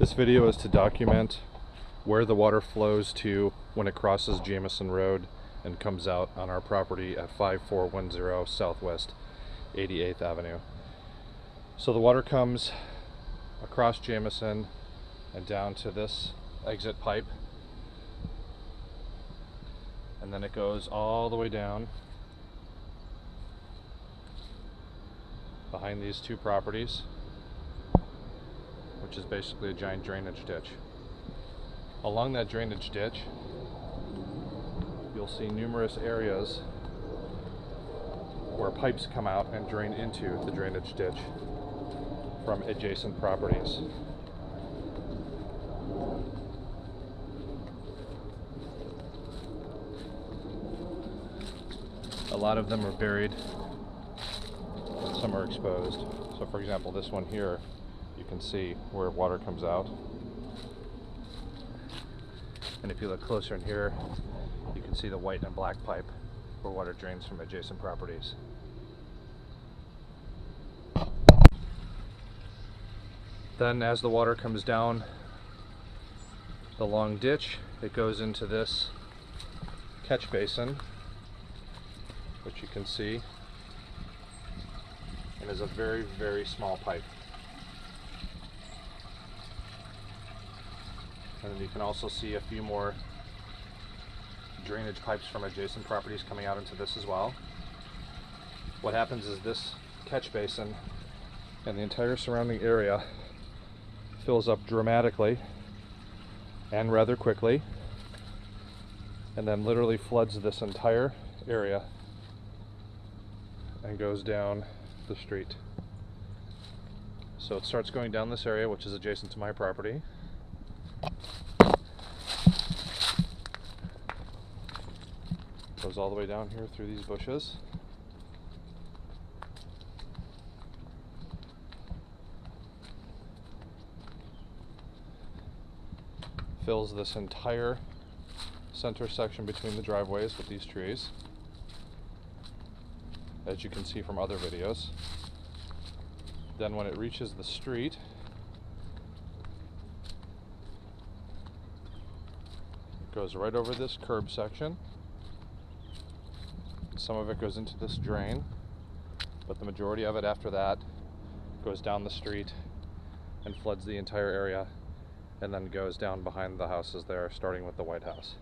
This video is to document where the water flows to when it crosses Jamison Road and comes out on our property at 5410 Southwest 88th Avenue. So the water comes across Jamison and down to this exit pipe, and then it goes all the way down behind these two properties, which is basically a giant drainage ditch. Along that drainage ditch, you'll see numerous areas where pipes come out and drain into the drainage ditch from adjacent properties. A lot of them are buried, and some are exposed. So for example, this one here, you can see where water comes out. And if you look closer in here, you can see the white and black pipe where water drains from adjacent properties. Then as the water comes down the long ditch, it goes into this catch basin, which you can see, and is a very, very small pipe. And you can also see a few more drainage pipes from adjacent properties coming out into this as well. What happens is this catch basin and the entire surrounding area fills up dramatically and rather quickly, and then literally floods this entire area and goes down the street. So it starts going down this area, which is adjacent to my property. Goes all the way down here through these bushes. Fills this entire center section between the driveways with these trees, as you can see from other videos. Then when it reaches the street, it goes right over this curb section. Some of it goes into this drain, but the majority of it after that goes down the street and floods the entire area, and then goes down behind the houses there, starting with the White House.